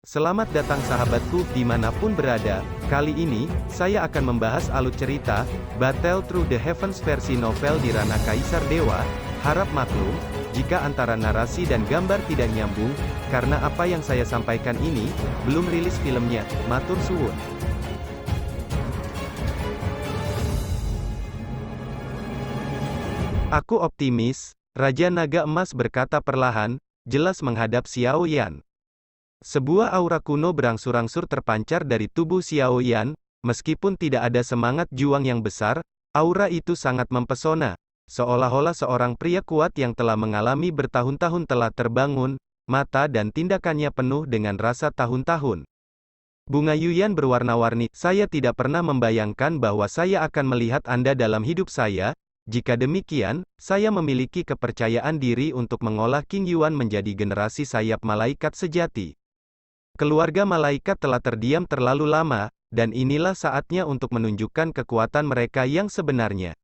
Selamat datang sahabatku, dimanapun berada. Kali ini, saya akan membahas alur cerita, Battle Through the Heavens versi novel di ranah Kaisar Dewa. Harap maklum, jika antara narasi dan gambar tidak nyambung, karena apa yang saya sampaikan ini, belum rilis filmnya, matur suwun. Aku optimis, Raja Naga Emas berkata perlahan, jelas menghadap Xiao Yan. Sebuah aura kuno berangsur-angsur terpancar dari tubuh Xiao Yan, meskipun tidak ada semangat juang yang besar, aura itu sangat mempesona. Seolah-olah seorang pria kuat yang telah mengalami bertahun-tahun telah terbangun, mata dan tindakannya penuh dengan rasa tahun-tahun. Bunga Yuyan berwarna-warni, saya tidak pernah membayangkan bahwa saya akan melihat Anda dalam hidup saya. Jika demikian, saya memiliki kepercayaan diri untuk mengolah King Yuan menjadi generasi sayap malaikat sejati. Keluarga malaikat telah terdiam terlalu lama, dan inilah saatnya untuk menunjukkan kekuatan mereka yang sebenarnya.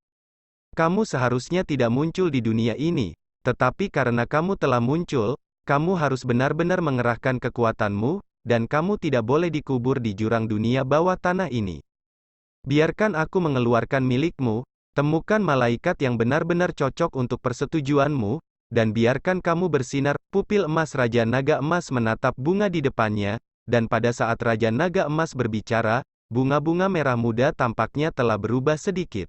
Kamu seharusnya tidak muncul di dunia ini, tetapi karena kamu telah muncul, kamu harus benar-benar mengerahkan kekuatanmu, dan kamu tidak boleh dikubur di jurang dunia bawah tanah ini. Biarkan aku mengeluarkan milikmu, temukan malaikat yang benar-benar cocok untuk persetujuanmu, dan biarkan kamu bersinar. Pupil emas Raja Naga Emas menatap bunga di depannya, dan pada saat Raja Naga Emas berbicara, bunga-bunga merah muda tampaknya telah berubah sedikit.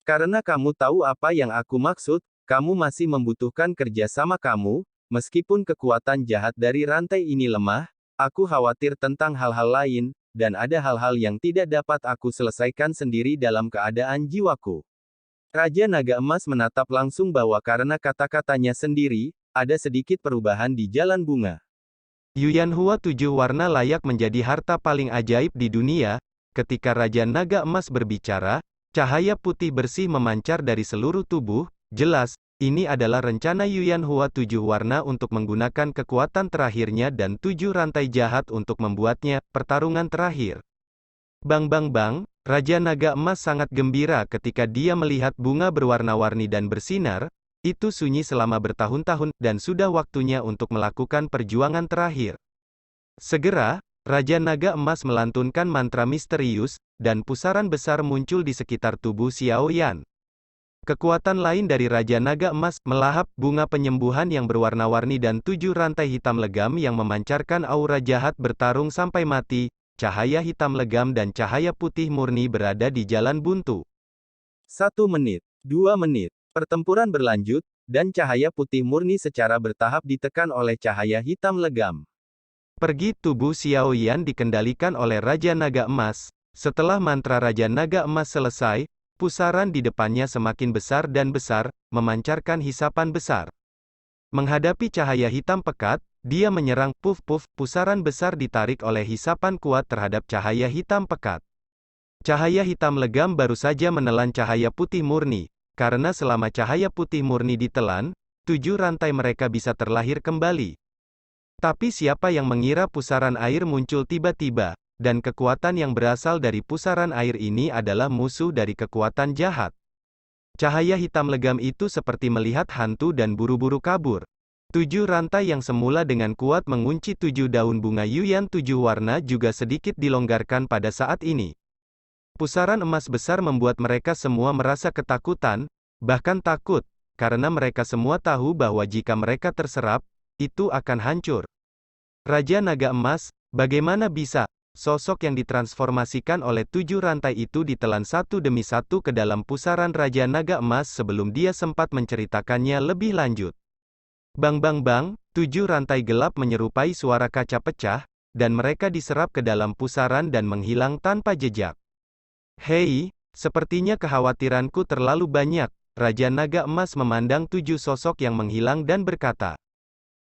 Karena kamu tahu apa yang aku maksud, kamu masih membutuhkan kerjasama kamu, meskipun kekuatan jahat dari rantai ini lemah, aku khawatir tentang hal-hal lain, dan ada hal-hal yang tidak dapat aku selesaikan sendiri dalam keadaan jiwaku. Raja Naga Emas menatap langsung bahwa karena kata-katanya sendiri, ada sedikit perubahan di jalan bunga. Yuyan Hua 7 warna layak menjadi harta paling ajaib di dunia. Ketika Raja Naga Emas berbicara, cahaya putih bersih memancar dari seluruh tubuh. Jelas, ini adalah rencana Yuyan Hua 7 warna untuk menggunakan kekuatan terakhirnya dan 7 rantai jahat untuk membuatnya pertarungan terakhir. Bang bang bang. Raja Naga Emas sangat gembira ketika dia melihat bunga berwarna-warni dan bersinar. Itu sunyi selama bertahun-tahun, dan sudah waktunya untuk melakukan perjuangan terakhir. Segera, Raja Naga Emas melantunkan mantra misterius, dan pusaran besar muncul di sekitar tubuh Xiao Yan. Kekuatan lain dari Raja Naga Emas melahap bunga penyembuhan yang berwarna-warni dan 7 rantai hitam legam yang memancarkan aura jahat bertarung sampai mati. Cahaya hitam legam dan cahaya putih murni berada di jalan buntu. 1 menit, 2 menit, pertempuran berlanjut, dan cahaya putih murni secara bertahap ditekan oleh cahaya hitam legam. Pergi tubuh Xiao Yan dikendalikan oleh Raja Naga Emas. Setelah mantra Raja Naga Emas selesai, pusaran di depannya semakin besar dan besar, memancarkan hisapan besar. Menghadapi cahaya hitam pekat, dia menyerang. Puf-puf, pusaran besar ditarik oleh hisapan kuat terhadap cahaya hitam pekat. Cahaya hitam legam baru saja menelan cahaya putih murni, karena selama cahaya putih murni ditelan, 7 rantai mereka bisa terlahir kembali. Tapi siapa yang mengira pusaran air muncul tiba-tiba, dan kekuatan yang berasal dari pusaran air ini adalah musuh dari kekuatan jahat. Cahaya hitam legam itu seperti melihat hantu dan buru-buru kabur. 7 rantai yang semula dengan kuat mengunci 7 daun bunga Yuyan 7 warna juga sedikit dilonggarkan pada saat ini. Pusaran emas besar membuat mereka semua merasa ketakutan, bahkan takut, karena mereka semua tahu bahwa jika mereka terserap, itu akan hancur. Raja Naga Emas, bagaimana bisa? Sosok yang ditransformasikan oleh 7 rantai itu ditelan satu demi satu ke dalam pusaran Raja Naga Emas sebelum dia sempat menceritakannya lebih lanjut. Bang bang bang, 7 rantai gelap menyerupai suara kaca pecah, dan mereka diserap ke dalam pusaran dan menghilang tanpa jejak. Hei, sepertinya kekhawatiranku terlalu banyak. Raja Naga Emas memandang 7 sosok yang menghilang dan berkata.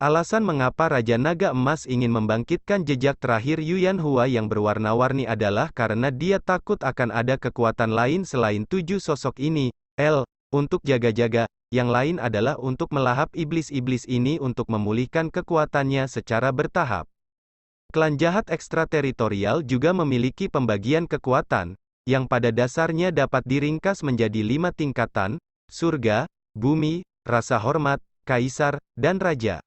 Alasan mengapa Raja Naga Emas ingin membangkitkan jejak terakhir Yuyan Hua yang berwarna-warni adalah karena dia takut akan ada kekuatan lain selain 7 sosok ini. Untuk jaga-jaga, yang lain adalah untuk melahap iblis-iblis ini untuk memulihkan kekuatannya secara bertahap. Klan jahat ekstrateritorial juga memiliki pembagian kekuatan, yang pada dasarnya dapat diringkas menjadi 5 tingkatan: surga, bumi, rasa hormat, kaisar, dan raja.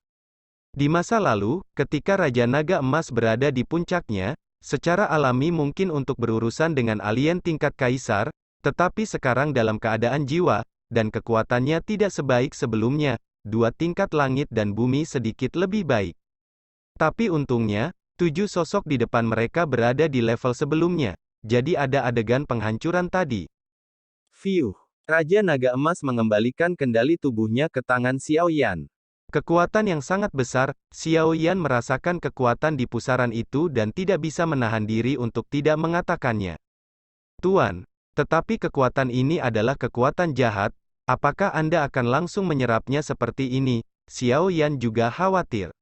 Di masa lalu, ketika Raja Naga Emas berada di puncaknya, secara alami mungkin untuk berurusan dengan alien tingkat kaisar, tetapi sekarang dalam keadaan jiwa, dan kekuatannya tidak sebaik sebelumnya, dua tingkat langit dan bumi sedikit lebih baik. Tapi untungnya, 7 sosok di depan mereka berada di level sebelumnya, jadi ada adegan penghancuran tadi. Fiuh. Raja Naga Emas mengembalikan kendali tubuhnya ke tangan Xiao Yan. Kekuatan yang sangat besar, Xiao Yan merasakan kekuatan di pusaran itu dan tidak bisa menahan diri untuk tidak mengatakannya. Tuan, tetapi kekuatan ini adalah kekuatan jahat, apakah Anda akan langsung menyerapnya seperti ini? Xiao Yan juga khawatir.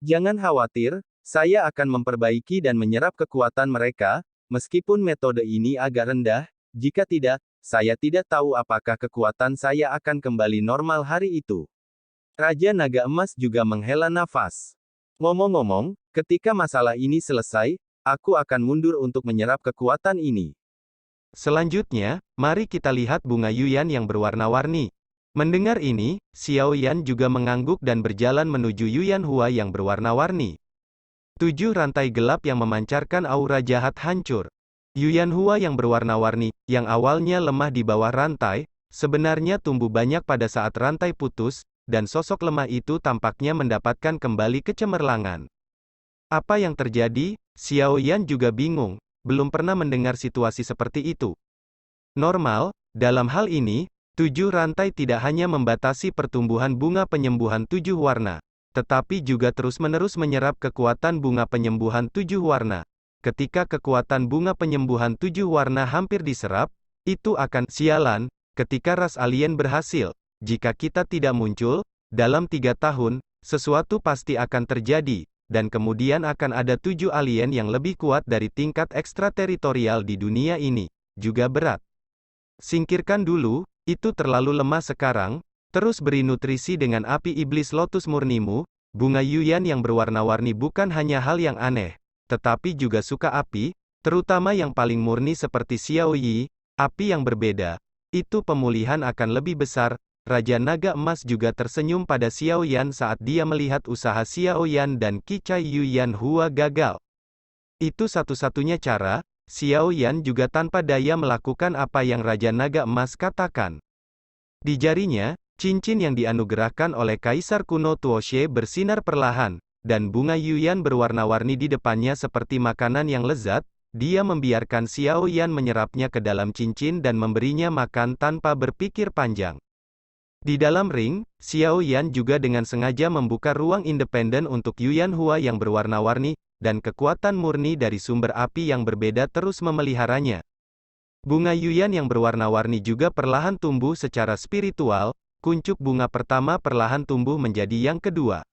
Jangan khawatir, saya akan memperbaiki dan menyerap kekuatan mereka, meskipun metode ini agak rendah, jika tidak, saya tidak tahu apakah kekuatan saya akan kembali normal hari itu. Raja Naga Emas juga menghela nafas. Ngomong-ngomong, ketika masalah ini selesai, aku akan mundur untuk menyerap kekuatan ini. Selanjutnya, mari kita lihat bunga Yuyan yang berwarna-warni. Mendengar ini, Xiao Yan juga mengangguk dan berjalan menuju Yuyan Hua yang berwarna-warni. 7 rantai gelap yang memancarkan aura jahat hancur. Yuyan Hua yang berwarna-warni, yang awalnya lemah di bawah rantai, sebenarnya tumbuh banyak pada saat rantai putus, dan sosok lemah itu tampaknya mendapatkan kembali kecemerlangan. Apa yang terjadi? Xiao Yan juga bingung, belum pernah mendengar situasi seperti itu. Normal, dalam hal ini, 7 rantai tidak hanya membatasi pertumbuhan bunga penyembuhan 7 warna, tetapi juga terus-menerus menyerap kekuatan bunga penyembuhan 7 warna. Ketika kekuatan bunga penyembuhan 7 warna hampir diserap, itu akan sialan, ketika ras alien berhasil. Jika kita tidak muncul, dalam 3 tahun, sesuatu pasti akan terjadi, dan kemudian akan ada 7 alien yang lebih kuat dari tingkat ekstrateritorial di dunia ini. Juga berat. Singkirkan dulu, itu terlalu lemah sekarang, terus beri nutrisi dengan api iblis lotus murnimu. Bunga Yuyan yang berwarna-warni bukan hanya hal yang aneh, tetapi juga suka api, terutama yang paling murni seperti Xiao Yi, api yang berbeda. Itu pemulihan akan lebih besar. Raja Naga Emas juga tersenyum pada Xiao Yan saat dia melihat usaha Xiao Yan dan Qicai Yuyan Hua gagal. Itu satu-satunya cara, Xiao Yan juga tanpa daya melakukan apa yang Raja Naga Emas katakan. Di jarinya, cincin yang dianugerahkan oleh Kaisar kuno Tuoxie bersinar perlahan, dan bunga Yuyan berwarna-warni di depannya seperti makanan yang lezat. Dia membiarkan Xiao Yan menyerapnya ke dalam cincin dan memberinya makan tanpa berpikir panjang. Di dalam ring, Xiao Yan juga dengan sengaja membuka ruang independen untuk Yuyan Hua yang berwarna-warni, dan kekuatan murni dari sumber api yang berbeda terus memeliharanya. Bunga Yuyan yang berwarna-warni juga perlahan tumbuh secara spiritual, kuncup bunga pertama perlahan tumbuh menjadi yang kedua.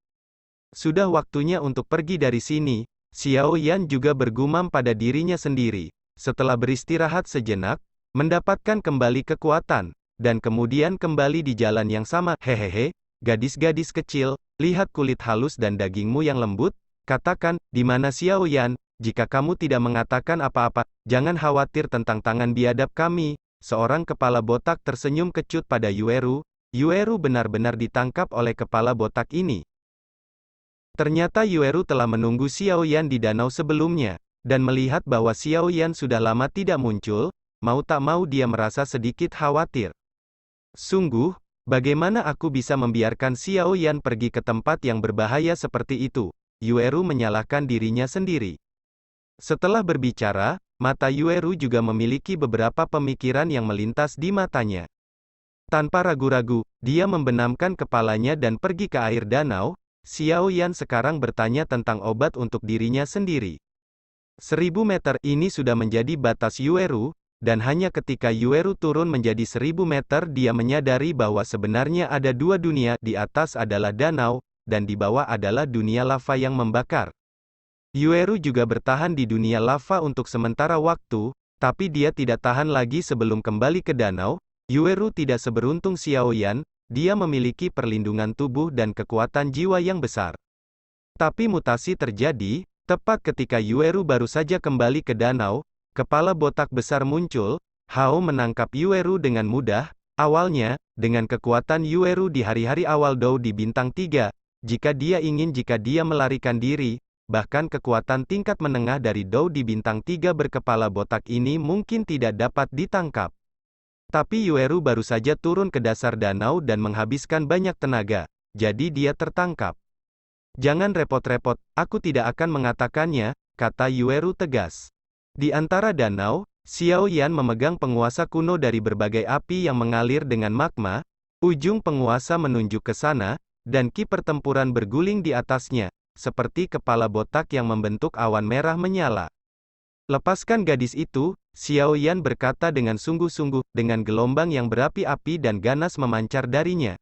Sudah waktunya untuk pergi dari sini, Xiao Yan juga bergumam pada dirinya sendiri, setelah beristirahat sejenak, mendapatkan kembali kekuatan, dan kemudian kembali di jalan yang sama. Hehehe, gadis-gadis kecil, lihat kulit halus dan dagingmu yang lembut, katakan, di mana Xiao Yan, jika kamu tidak mengatakan apa-apa, jangan khawatir tentang tangan biadab kami. Seorang kepala botak tersenyum kecut pada Yueru. Yueru benar-benar ditangkap oleh kepala botak ini. Ternyata Yueru telah menunggu Xiao Yan di danau sebelumnya, dan melihat bahwa Xiao Yan sudah lama tidak muncul, mau tak mau dia merasa sedikit khawatir. Sungguh, bagaimana aku bisa membiarkan Xiao Yan pergi ke tempat yang berbahaya seperti itu? Yueru menyalahkan dirinya sendiri. Setelah berbicara, mata Yueru juga memiliki beberapa pemikiran yang melintas di matanya. Tanpa ragu-ragu, dia membenamkan kepalanya dan pergi ke air danau. Xiao Yan sekarang bertanya tentang obat untuk dirinya sendiri. 1000 meter ini sudah menjadi batas Yueru, dan hanya ketika Yueru turun menjadi 1000 meter dia menyadari bahwa sebenarnya ada dua dunia, di atas adalah danau, dan di bawah adalah dunia lava yang membakar. Yueru juga bertahan di dunia lava untuk sementara waktu, tapi dia tidak tahan lagi sebelum kembali ke danau. Yueru tidak seberuntung Xiao Yan, dia memiliki perlindungan tubuh dan kekuatan jiwa yang besar. Tapi mutasi terjadi, tepat ketika Yueru baru saja kembali ke danau, kepala botak besar muncul. Hao menangkap Yueru dengan mudah. Awalnya, dengan kekuatan Yueru di hari-hari awal Dou di bintang 3, jika dia melarikan diri, bahkan kekuatan tingkat menengah dari Dou di bintang 3 berkepala botak ini mungkin tidak dapat ditangkap. Tapi Yueru baru saja turun ke dasar danau dan menghabiskan banyak tenaga, jadi dia tertangkap. Jangan repot-repot, aku tidak akan mengatakannya, kata Yueru tegas. Di antara danau, Xiao Yan memegang penguasa kuno dari berbagai api yang mengalir dengan magma, ujung penguasa menunjuk ke sana, dan ki pertempuran berguling di atasnya, seperti kepala botak yang membentuk awan merah menyala. Lepaskan gadis itu, Xiao Yan berkata dengan sungguh-sungguh, dengan gelombang yang berapi-api dan ganas memancar darinya.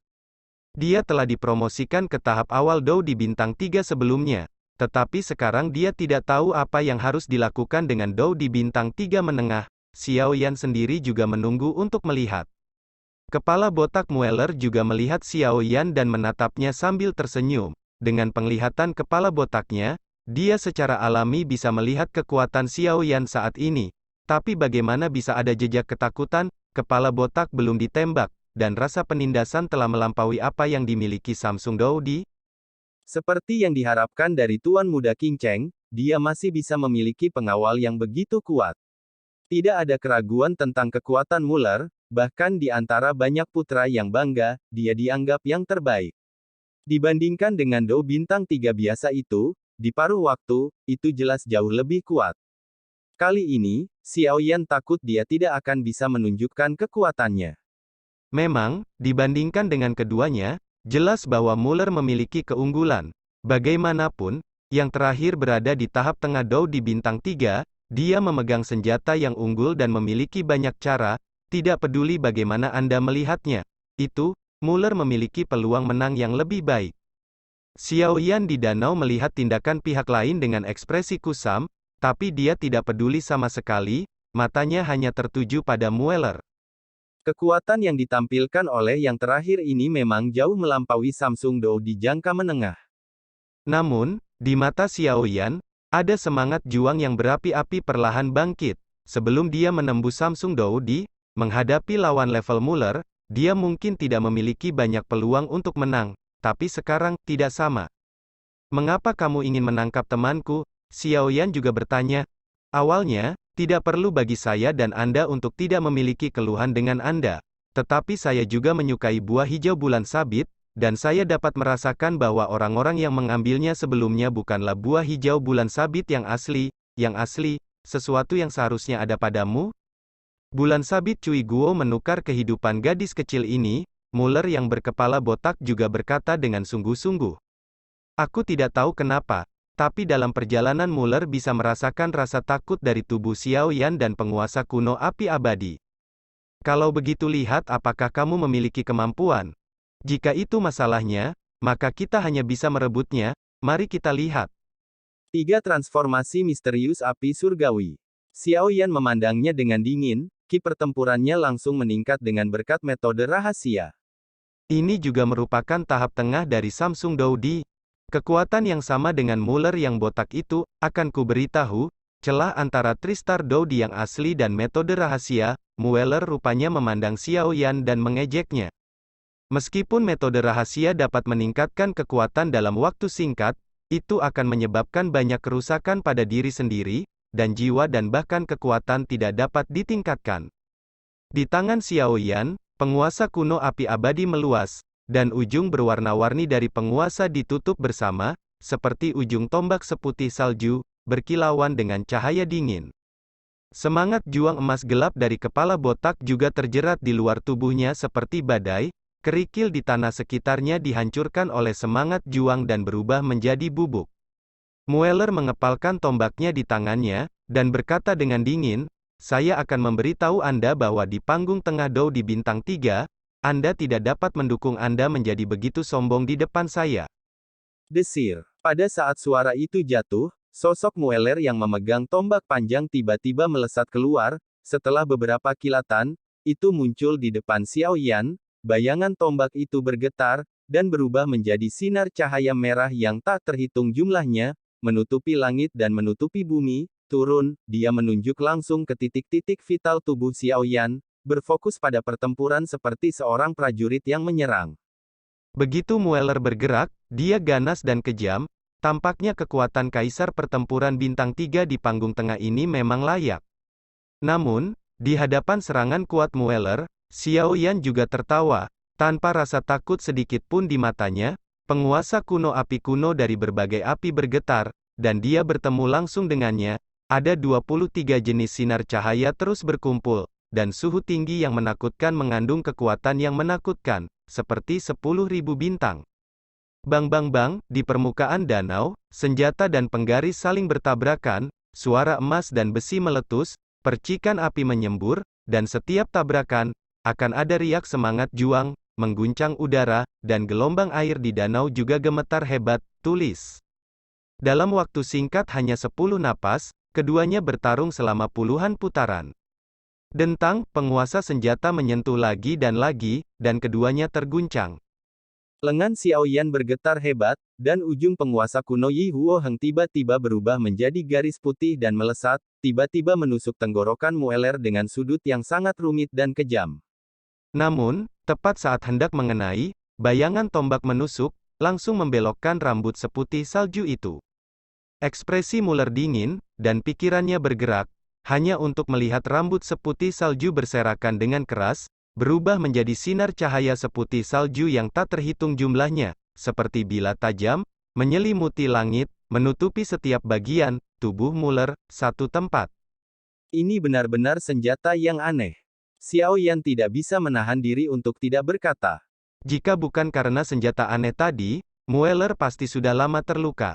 Dia telah dipromosikan ke tahap awal Dou di bintang 3 sebelumnya, tetapi sekarang dia tidak tahu apa yang harus dilakukan dengan Dou di bintang 3 menengah. Xiao Yan sendiri juga menunggu untuk melihat. Kepala botak Mueller juga melihat Xiao Yan dan menatapnya sambil tersenyum. Dengan penglihatan kepala botaknya, dia secara alami bisa melihat kekuatan Xiao Yan saat ini. Tapi bagaimana bisa ada jejak ketakutan? Kepala botak belum ditembak, dan rasa penindasan telah melampaui apa yang dimiliki Samsung Doudi. Seperti yang diharapkan dari Tuan Muda King Cheng, dia masih bisa memiliki pengawal yang begitu kuat. Tidak ada keraguan tentang kekuatan Mueller, bahkan di antara banyak putra yang bangga, dia dianggap yang terbaik. Dibandingkan dengan Dou bintang 3 biasa itu, di paruh waktu, itu jelas jauh lebih kuat. Kali ini, Xiao Yan takut dia tidak akan bisa menunjukkan kekuatannya. Memang, dibandingkan dengan keduanya, jelas bahwa Mueller memiliki keunggulan. Bagaimanapun, yang terakhir berada di tahap tengah Dou di bintang 3, dia memegang senjata yang unggul dan memiliki banyak cara, tidak peduli bagaimana Anda melihatnya. Itu, Mueller memiliki peluang menang yang lebih baik. Xiao Yan di danau melihat tindakan pihak lain dengan ekspresi kusam, tapi dia tidak peduli sama sekali, matanya hanya tertuju pada Mueller. Kekuatan yang ditampilkan oleh yang terakhir ini memang jauh melampaui Samsung Dou di jangka menengah. Namun, di mata Xiao Yan, ada semangat juang yang berapi-api perlahan bangkit. Sebelum dia menembus Samsung Doudi, menghadapi lawan level Mueller, dia mungkin tidak memiliki banyak peluang untuk menang, tapi sekarang, tidak sama. Mengapa kamu ingin menangkap temanku? Xiao Yan juga bertanya. Awalnya, tidak perlu bagi saya dan Anda untuk tidak memiliki keluhan dengan Anda. Tetapi saya juga menyukai buah hijau bulan sabit, dan saya dapat merasakan bahwa orang-orang yang mengambilnya sebelumnya bukanlah buah hijau bulan sabit yang asli, sesuatu yang seharusnya ada padamu. Bulan sabit Cui Guo menukar kehidupan gadis kecil ini, Mueller yang berkepala botak juga berkata dengan sungguh-sungguh. Aku tidak tahu kenapa, tapi dalam perjalanan Mueller bisa merasakan rasa takut dari tubuh Xiao Yan dan penguasa kuno api abadi. Kalau begitu lihat apakah kamu memiliki kemampuan. Jika itu masalahnya, maka kita hanya bisa merebutnya, mari kita lihat. 3 transformasi misterius api surgawi. Xiao Yan memandangnya dengan dingin, ki pertempurannya langsung meningkat dengan berkat metode rahasia. Ini juga merupakan tahap tengah dari Samsung Doudi. Kekuatan yang sama dengan Mueller yang botak itu, akan kuberitahu, celah antara Tristar Doudi yang asli dan metode rahasia. Mueller rupanya memandang Xiao Yan dan mengejeknya. Meskipun metode rahasia dapat meningkatkan kekuatan dalam waktu singkat, itu akan menyebabkan banyak kerusakan pada diri sendiri, dan jiwa dan bahkan kekuatan tidak dapat ditingkatkan. Di tangan Xiao Yan, penguasa kuno api abadi meluas, dan ujung berwarna-warni dari penguasa ditutup bersama, seperti ujung tombak seputih salju, berkilauan dengan cahaya dingin. Semangat juang emas gelap dari kepala botak juga terjerat di luar tubuhnya seperti badai, kerikil di tanah sekitarnya dihancurkan oleh semangat juang dan berubah menjadi bubuk. Mueller mengepalkan tombaknya di tangannya, dan berkata dengan dingin, saya akan memberitahu Anda bahwa di panggung tengah Dou di bintang 3, Anda tidak dapat mendukung Anda menjadi begitu sombong di depan saya. Desir. Pada saat suara itu jatuh, sosok Mueller yang memegang tombak panjang tiba-tiba melesat keluar, setelah beberapa kilatan, itu muncul di depan Xiao Yan, bayangan tombak itu bergetar, dan berubah menjadi sinar cahaya merah yang tak terhitung jumlahnya, menutupi langit dan menutupi bumi, turun, dia menunjuk langsung ke titik-titik vital tubuh Xiao Yan, berfokus pada pertempuran seperti seorang prajurit yang menyerang. Begitu Mueller bergerak, dia ganas dan kejam. Tampaknya kekuatan kaisar pertempuran bintang 3 di panggung tengah ini memang layak. Namun, di hadapan serangan kuat Mueller, Xiao Yan juga tertawa, tanpa rasa takut sedikit pun di matanya. Penguasa kuno api kuno dari berbagai api bergetar, dan dia bertemu langsung dengannya. Ada 23 jenis sinar cahaya terus berkumpul, dan suhu tinggi yang menakutkan mengandung kekuatan yang menakutkan, seperti 10.000 bintang. Bang bang bang, di permukaan danau, senjata dan penggaris saling bertabrakan, suara emas dan besi meletus, percikan api menyembur, dan setiap tabrakan, akan ada riak semangat juang, mengguncang udara, dan gelombang air di danau juga gemetar hebat, tulis. Dalam waktu singkat hanya 10 napas, keduanya bertarung selama puluhan putaran. Dentang, penguasa senjata menyentuh lagi, dan keduanya terguncang. Lengan Xiao Yan bergetar hebat, dan ujung penguasa kuno Yi Huo Heng tiba-tiba berubah menjadi garis putih dan melesat, tiba-tiba menusuk tenggorokan Mueller dengan sudut yang sangat rumit dan kejam. Namun, tepat saat hendak mengenai, bayangan tombak menusuk, langsung membelokkan rambut seputih salju itu. Ekspresi Mueller dingin, dan pikirannya bergerak, hanya untuk melihat rambut seputih salju berserakan dengan keras, berubah menjadi sinar cahaya seputih salju yang tak terhitung jumlahnya, seperti bilah tajam, menyelimuti langit, menutupi setiap bagian tubuh Mueller, satu tempat. Ini benar-benar senjata yang aneh. Xiao Yan tidak bisa menahan diri untuk tidak berkata. Jika bukan karena senjata aneh tadi, Mueller pasti sudah lama terluka.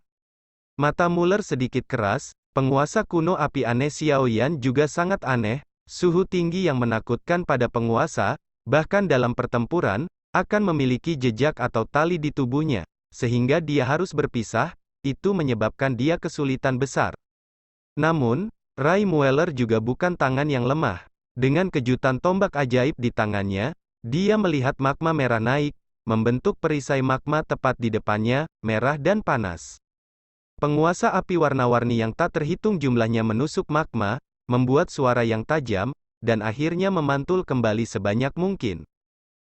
Mata Mueller sedikit keras, penguasa kuno api aneh Xiao Yan juga sangat aneh, suhu tinggi yang menakutkan pada penguasa, bahkan dalam pertempuran, akan memiliki jejak atau tali di tubuhnya, sehingga dia harus berpisah, itu menyebabkan dia kesulitan besar. Namun, Rai Mueller juga bukan tangan yang lemah. Dengan kejutan tombak ajaib di tangannya, dia melihat magma merah naik, membentuk perisai magma tepat di depannya, merah dan panas. Penguasa api warna-warni yang tak terhitung jumlahnya menusuk magma, membuat suara yang tajam, dan akhirnya memantul kembali sebanyak mungkin.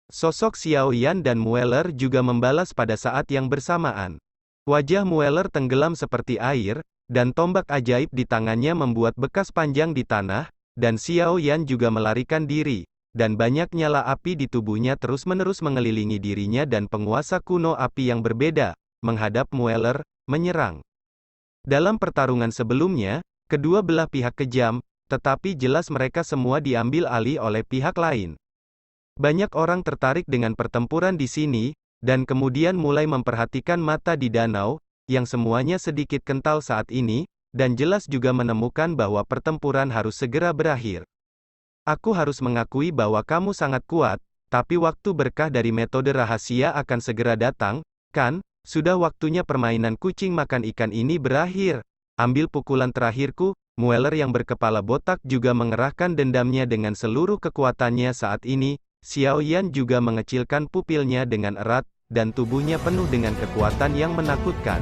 Sosok Xiao Yan dan Mueller juga membalas pada saat yang bersamaan. Wajah Mueller tenggelam seperti air, dan tombak ajaib di tangannya membuat bekas panjang di tanah, dan Xiao Yan juga melarikan diri, dan banyak nyala api di tubuhnya terus-menerus mengelilingi dirinya dan penguasa kuno api yang berbeda, menghadap Mueller, menyerang. Dalam pertarungan sebelumnya, kedua belah pihak kejam, tetapi jelas mereka semua diambil alih oleh pihak lain. Banyak orang tertarik dengan pertempuran di sini, dan kemudian mulai memperhatikan mata di danau, yang semuanya sedikit kental saat ini, dan jelas juga menemukan bahwa pertempuran harus segera berakhir. Aku harus mengakui bahwa kamu sangat kuat, tapi waktu berkah dari metode rahasia akan segera datang, kan? Sudah waktunya permainan kucing makan ikan ini berakhir. Ambil pukulan terakhirku. Mueller yang berkepala botak juga mengerahkan dendamnya dengan seluruh kekuatannya saat ini. Xiao Yan juga mengecilkan pupilnya dengan erat, dan tubuhnya penuh dengan kekuatan yang menakutkan.